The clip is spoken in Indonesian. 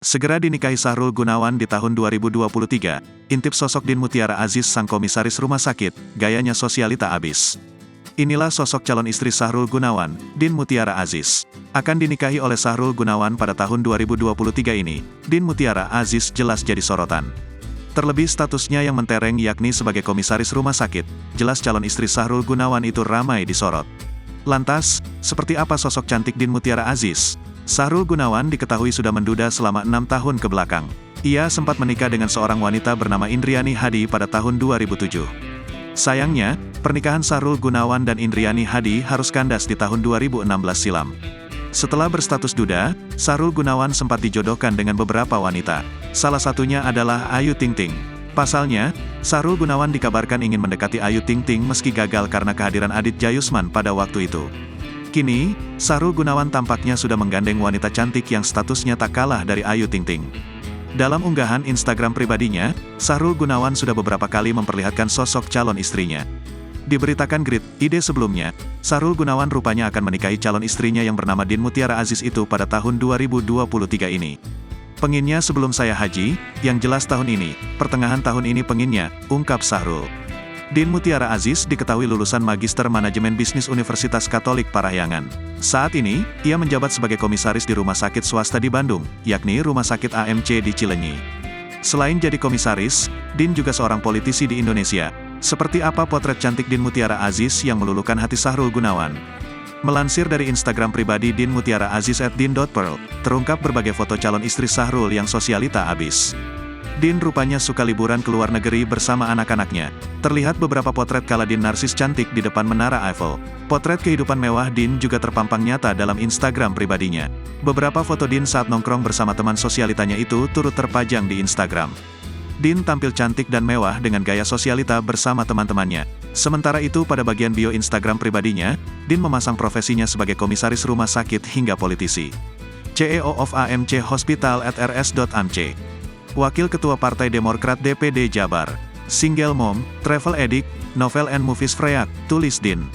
Segera dinikahi Sahrul Gunawan di tahun 2023, intip sosok Din Mutiara Aziz sang komisaris rumah sakit, gayanya sosialita abis. Inilah sosok calon istri Sahrul Gunawan, Din Mutiara Aziz. Akan dinikahi oleh Sahrul Gunawan pada tahun 2023 ini, Din Mutiara Aziz jelas jadi sorotan. Terlebih statusnya yang mentereng yakni sebagai komisaris rumah sakit, jelas calon istri Sahrul Gunawan itu ramai disorot. Lantas, seperti apa sosok cantik Din Mutiara Aziz? Sahrul Gunawan diketahui sudah menduda selama 6 tahun ke belakang. Ia sempat menikah dengan seorang wanita bernama Indriani Hadi pada tahun 2007. Sayangnya, pernikahan Sahrul Gunawan dan Indriani Hadi harus kandas di tahun 2016 silam. Setelah berstatus duda, Sahrul Gunawan sempat dijodohkan dengan beberapa wanita. Salah satunya adalah Ayu Ting Ting. Pasalnya, Sahrul Gunawan dikabarkan ingin mendekati Ayu Ting Ting meski gagal karena kehadiran Adit Jayusman pada waktu itu. Kini, Sahrul Gunawan tampaknya sudah menggandeng wanita cantik yang statusnya tak kalah dari Ayu Ting Ting. Dalam unggahan Instagram pribadinya, Sahrul Gunawan sudah beberapa kali memperlihatkan sosok calon istrinya. Diberitakan Grid.id sebelumnya, Sahrul Gunawan rupanya akan menikahi calon istrinya yang bernama Din Mutiara Aziz itu pada tahun 2023 ini. Pengennya sebelum saya haji, yang jelas tahun ini, pertengahan tahun ini pengennya, ungkap Sahrul. Din Mutiara Aziz diketahui lulusan Magister Manajemen Bisnis Universitas Katolik Parahyangan. Saat ini, ia menjabat sebagai komisaris di rumah sakit swasta di Bandung, yakni Rumah Sakit AMC di Cileunyi. Selain jadi komisaris, Din juga seorang politisi di Indonesia. Seperti apa potret cantik Din Mutiara Aziz yang meluluhkan hati Sahrul Gunawan? Melansir dari Instagram pribadi Din Mutiara Aziz @din.pearl, terungkap berbagai foto calon istri Sahrul yang sosialita abis. Din rupanya suka liburan ke luar negeri bersama anak-anaknya. Terlihat beberapa potret kala Din narsis cantik di depan Menara Eiffel. Potret kehidupan mewah Din juga terpampang nyata dalam Instagram pribadinya. Beberapa foto Din saat nongkrong bersama teman sosialitanya itu turut terpajang di Instagram. Din tampil cantik dan mewah dengan gaya sosialita bersama teman-temannya. Sementara itu pada bagian bio Instagram pribadinya, Din memasang profesinya sebagai komisaris rumah sakit hingga politisi. CEO of AMC Hospital at rs.amc. Wakil Ketua Partai Demokrat DPD Jabar. Single mom, travel addict, novel and movies freak, tulis Din.